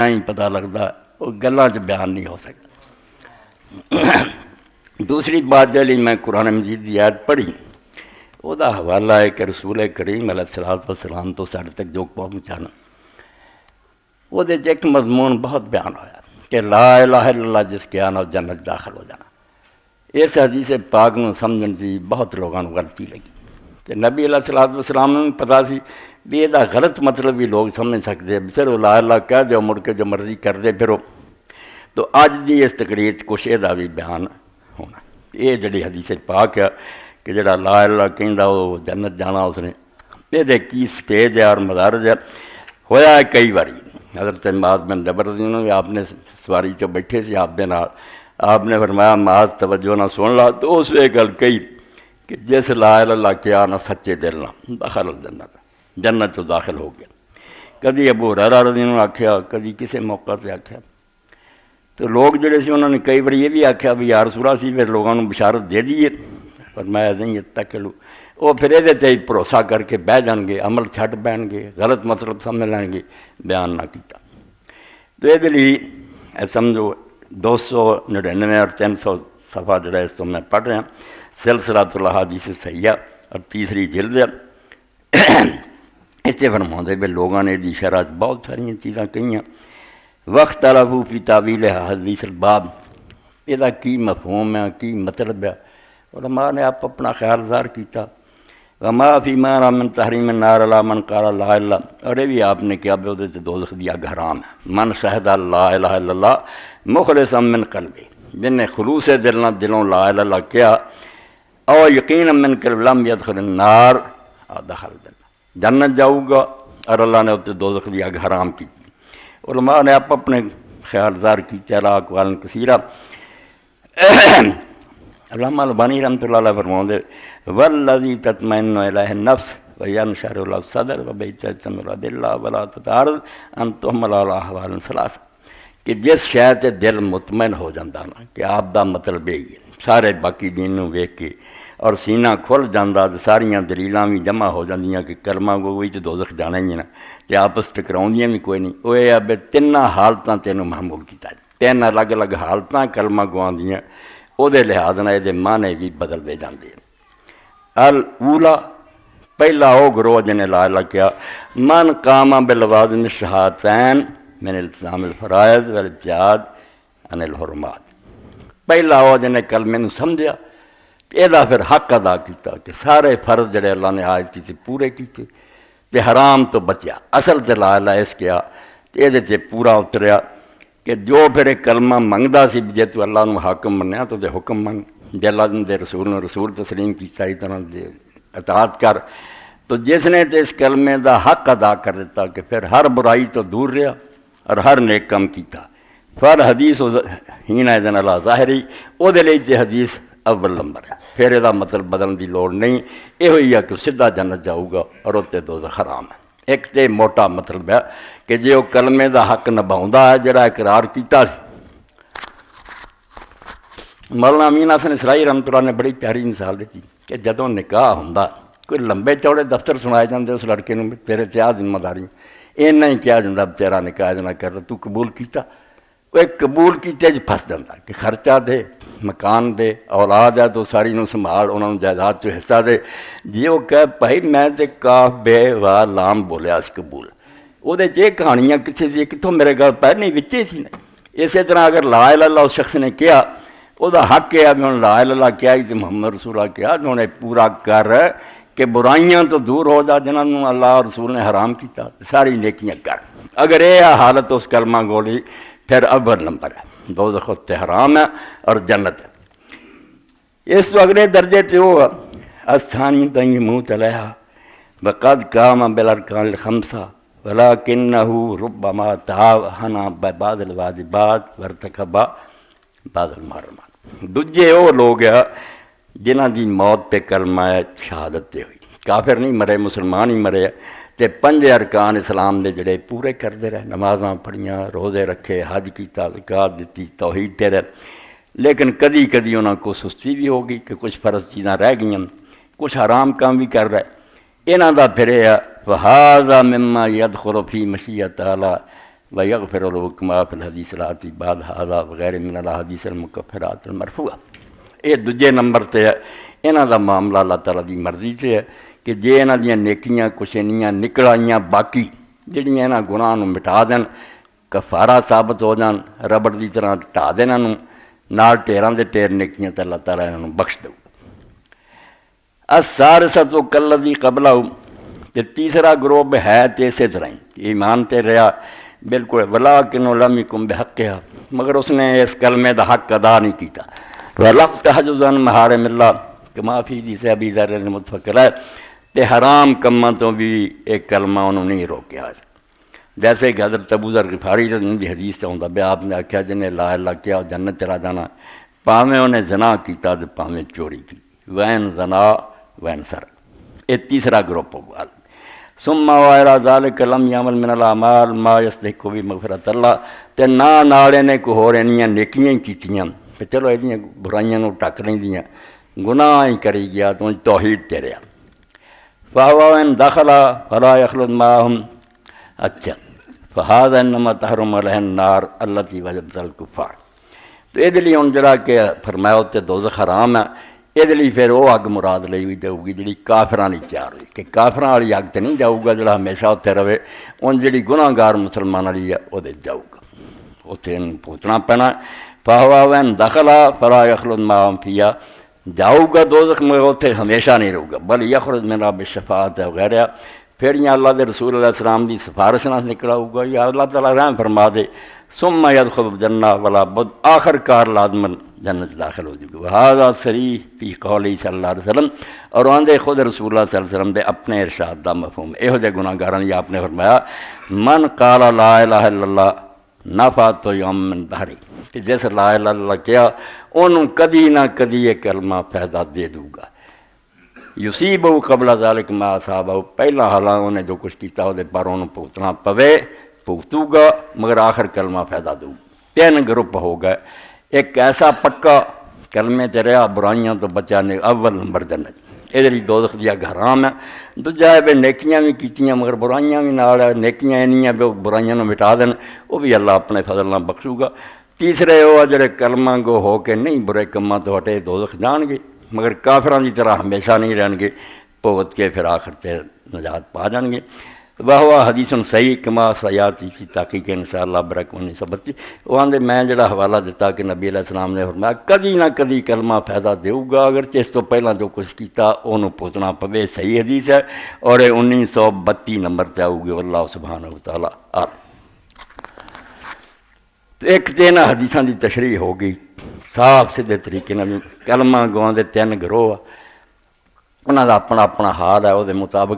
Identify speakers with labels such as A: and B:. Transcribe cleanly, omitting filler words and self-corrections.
A: نہیں پتہ لگتا، وہ گلاں چ بیان نہیں ہو سکتا۔ دوسری بات جی میں قرآن مجید کی آیت پڑھی، وہ حوالہ ہے کہ رسول کریم علیہ الصلوۃ والسلام تو سارے تک جو پہنچانا، وہ ایک مضمون بہت بیان ہوا کہ لا الہ الا اللہ جس کے آنا جنت داخل ہو جانا۔ اس حدیث پاک نو سمجھن کی بہت لوگوں کو غلطی لگی کہ نبی علیہ الصلوۃ والسلام نے پتا سی بھی یہ غلط مطلب بھی لوگ سمجھ سکتے ہیں، صرف لا الہ کہہ دو مڑ کے جو مرضی کر دے پھرو۔ تو اج دی اس تقریر کچھ یہ بھی بیان ہونا، یہ جڑی حدیث پاک ہے کہ جڑا لا الہ کہندا وہ جنت جانا، اس نے یہ کی سٹیج ہے اور مدارج ہے۔ ہویا ہے کئی باری، حضرت معاذ بن جبل رضی اللہ عنہ آپ نے سواری چ بیٹھے سی آپ دے نال، آپ نے فرمایا معاذ توجہ نہ سن لا، تو اس وی گل کہی کہ جس لا الہ الا کیا نہ سچے دل نہ داخل الجنت، جنت تو داخل ہو گیا۔ کدی ابو ہریرہ رضی اللہ عنہ آکھیا، کدی کسی موقع پہ آکھیا، تو لوگ جڑے سی انہوں نے کئی بار یہ بھی آکھیا بھی یا رسول اللہ سی پھر لوگوں نے بشارت دے دیے، فرمایا نہیں اتقلوا، وہ پھر یہ تے بھروسہ کر کے بہ جان گے، عمل چھڈ بہن گے، غلط مطلب سمجھ لیں گے، بیان نہ کیتا۔ تو یہ لیے سمجھو 299 اور 300 صفحہ جڑا اس تو میں پڑھ رہا، سلسلۃ الاحادیث الصحیحہ اور تیسری جلد ہے۔ اتنے فرماؤں بھی لوگوں نے دی شرح بہت ساری چیزاں کہیں، وقت اختلفوا فی تعویل حدیث الباب، یہ کی مفہوم ہے کی مطلب ہے، علماء نے آپ اپنا خیال ظاہر کیتا۔ وما فی معنی من تحریم النار علی من قال لا الہ، اور یہ بھی آپ نے کیا بھی وہ دوزخ دی آگ حرام ہے۔ من شہد لا الہ الا اللہ مخلصا من قلبی، جن نے خلوص دل نہ دلوں لا الہ الا کیا، او یقینا من قلب لم يدخل النار دخل جنت جاؤ گا، اور اللہ نے اسے دوزخ دی آگ حرام کی۔ علماء نے آپ اپنے خیال ظاہر کیتے، علی اقوال کثیرہ۔ علامہ البانی رحمۃ اللہ علیہ فرماؤں والذی تطمئن الیہ النفس وینشرح له الصدر وبیتسم باللہ ولا تتعرض ان تحمل علی احوال ثلاث، کہ جس شے تے دل مطمئن ہو جاتا نا کہ آپ دا مطلب یہی ہے، سارے باقی دین نو ویکھ کے اور سینہ کھل جاتا، ساریاں دلیلاں بھی جمع ہو جاندیاں کہ کلمہ گوئی تے دوزخ جانا ہی نا، تے آپس ٹکراؤندیاں بھی کوئی نہیں۔ وہ یہ ہے تیناں حالتاں تینوں محمول کیتا ہے، تین الگ الگ حالتاں کلمہ گواندیاں، وہ لحاظ نہ یہ معنی بھی بدل دے جاندے ہیں۔ الاولا، پہلا وہ گروہ جنہیں لا الہ کیا، من قام باللوازم الشہادتین من التزام الفرائض والابتعاد عن الحرمات، پہلا وہ جنہیں کلمے نو سمجھیا، یہ پھر حق ادا کیتا کہ سارے فرض جڑے اللہ نے عائد کیتے پورے کیتے، تے حرام تو بچیا۔ اصل تے لا الہ اس کیا یہ تے پورا اتریا کہ جو پھر ایک کلمہ منگدا سی جے تو اللہ نو حاکم منیا تو دے حکم منگ، جے اللہ دے رسول نو رسول تسلیم کیتا، اس طرح دے اطاعت کر، تو جس نے تے اس کلمے دا حق ادا کر دیتا کہ پھر ہر برائی تو دور رہا اور ہر نیک کم کیتا، فر حدیث ہین اذن اللہ ظاہری، او دے لئی تے حدیث اول نمبر ہے، پھر یہ مطلب بدلنے دی لوڑ نہیں، یہ ہوئی ہے کہ سیدھا جنت جاؤ گا اور اتنے دوزخ حرام ہے۔ ایک تے موٹا مطلب ہے کہ جے وہ کلمے دا حق نبھاؤندا ہے جڑا اقرار کیتا سی۔ مولانا امین حسن اسرائی رحمۃ اللہ نے بڑی پیاری مثال دیتی کہ جدوں نکاح ہوندا، کوئی لمبے چوڑے دفتر سنائے جاندے اس لڑکے نوں تیرے تے آ ذمہ داری، اینا ہی کیا جاندہ تیرا نکاح نہ کر تو قبول کیتا، وہ قبول کیتے جی پھس جاتا کہ خرچہ دے، مکان دے، اولاد ہے تو ساری نو سنبھال، انہوں نے جائیداد چ حصہ دے، جی وہ کہ بھائی میں تے کاف بے و لام بولیا اس قبول، وہ دے یہ کہانیاں کتنے سی کتوں میرے گھر پہ نہیں وچے سی نا۔ اسی طرح اگر لا الہ الا اللہ اس شخص نے کیا، وہ دا حق ہے ابھی لا الہ الا اللہ کیا کہ محمد رسول اللہ کیا، انہوں نے پورا کر کہ برائیاں تو دور ہو جا جنہوں نے اللہ اور رسول نے حرام کیتا، ساری نیکیاں کر۔ اگر یہ حالت اس کلمہ گولی پھر اول نمبر ہے، دوزخ تے حرام ہے اور جنت ہے۔ اس تو اگلے درجے تے وہ استھانی تنگ منہ علیہ وقد قام بالارکان الخمسہ ولکنہ ربما تہاون ببعض الواجبات وارتکب بعض المحرمات۔ دوجے وہ لوگ ہیں جنہ دی موت پہ کلمہ شہادت تے ہوئی، کافر نہیں مرے، مسلمان ہی مرے، تے 5 ارکان اسلام دے جڑے پورے کردے رہے، نمازاں پڑھیاں، روزے رکھے، حج کیتا، زکات دیتی، توحید تے رہے، لیکن کدی کدی انہاں کو سستی بھی ہوگی کہ کچھ فرض چیزاں رہ گئیں، کچھ حرام کام بھی کر رہے، انہاں دا پھر فہذا مما يدخل فی مشیۃ تعالی وَيَغْفِرُ لَهُ كَمَا فِي الْحَدِيثِ الْآتِي بَعْدَ هَذَا وغیر من الاحادیث المکفرات المرفوعہ۔ یہ دوجے نمبر تے ہے انہاں دا معاملہ اللہ تعالیٰ دی مرضی سے ہے کہ جے انہاں دیاں نیکیاں کچھ انیاں نکل آئیاں باقی جڑیاں انہاں گناہ نوں مٹا دین، کفارہ ثابت ہو جان، ربڑ دی طرح ٹھا دین انہاں نال ٹیراں دے ٹیر نیکیاں تے اللہ تعالیٰ انہاں نوں بخش دو۔ الثالثۃ کالذی قبلہ، تے تیسرا گروہ ہے تے اسی طرح ہی ایمان تے رہا بالکل، ولیکن لم یکن بحقھا، مگر اس نے اس کلمے دا حق ادا نہیں کیتا، ولم تحجز عن محارم اللہ کما فی حدیث ابی ذر المتفکر ہے، تے حرام کماں تو بھی ایک کلمہ انہوں نہیں روکیا، جیسے کہ حضرت ابو ذر غفاری دی حدیث سے ہوندا بے آپ نے آکھیا جن لا الہ کیا جنت چلا جانا، پاویں انہیں زنا کیتا تے پاویں چوری کی، وین زنا وین سر، یہ تیسرا گروپ ہوگا۔ ثم وغیرہ ذالک لم یعمل من الاعمال ما یستحق بھی مغفرت اللہ، تے نالے نے کوئی ہور انیاں نیکیاں کیتیاں کہ چلو ایڈیاں برائیاں نو ٹک لیندیاں، گناہ ہی کری گیا تو توحید تے رہا۔ فہو ان دخل فلا یخلد معہم، اچھا فہذا انما تحرم علیہ النار التی وجبت الکفار، تو یہ لیے ہن جڑا کہ فرمایا تے دوزخ حرام ہے، یہ لیے پھر وہ اگ مراد لئی ہوئی جاؤ گی جڑی کافراں نہیں تیار ہوئی، کہ کافراں والی اگ تے نہیں جاؤ گا جڑا ہمیشہ اتنے رہے، ان جڑی گناہ گار مسلمان والی ہے وہ جاؤ گا، اتنے پہنچنا پینا۔ فہوا وین دخلا فلا یخلد معہم فیہا، جاؤ گا دوزخ میں اتنے ہمیشہ نہیں رہو گا، بل یخرج منہا بالشفاعۃ وغیرہ، پھر یا اللہ دے رسول علیہ السلام دی سفارش نہ نکلا ہوگا، یا اللہ تعالیٰ رحم فرما دے، ثم يدخل الجنہ ولا بد، آخر کار لازمن جنت داخل ہو جائے گا۔ وہذا صریح فی قولی صلی اللہ علیہ وسلم، اور آندے خود رسول اللہ صلی اللہ علیہ وسلم دے اپنے ارشاد دا مفہوم یہو جے گناہ گاراں یہ آپ نے فرمایا من قال لا الہ الا اللہ نفعت یوم من دہری، کہ جیسے لا الہ الا اللہ کیا انہوں کدی نہ کدی یہ کلمہ فائدہ دے دوں گا، یصیبہ قبل ذالک ما اصابہ، پہلا حالاں انہیں جو کچھ کیتا ہو دے پر انہوں پوتنا پوے پوتوں گا، مگر آخر کلمہ فائدہ دوں۔ تین گروپ ہو گئے، ایک ایسا پکا کلمے تے رہا برائیاں تو بچانے اول نمبر جنت، یہ دوزخ دی اگ حرام ہے، دوجا ہے بے نیکیاں بھی کیتیاں مگر برائیاں بھی نال ہے، نیکیاں اینیاں بے برائیاں نو مٹا دین، وہ بھی اللہ اپنے فضل نال بخشو گا۔ تیسرے وہ جڑے کلمہ گو ہو کے نہیں برے کماں تو ہٹے دوزخ جان گے، مگر کافراں دی طرح ہمیشہ نہیں رہن گے، بھگت کے پھر آخر تے نجات پا جان گے۔ واہ حدیث صحیح کما سیاتی کی تحقیق انشاءاللہ برکمنی سبتی، وہ آندے میں جڑا حوالہ دیتا کہ نبی علیہ السلام نے فرمایا کدی نہ کدی کلمہ فائدہ دے گا، اگرچہ اس تو پہلا جو کچھ کیتا انہوں پوچھنا پوے، صحیح حدیث ہے، اور 1932 نمبر تے آؤ گے، واللہ سبحانہ وتعالی عالم۔ تو ایک تین حدیثاں دی تشریح ہو گئی صاف سیدھے طریقے نال، کلمہ گواں دے تین گروہ، انہاں دا اپنا اپنا حال ہے، وہ دے مطابق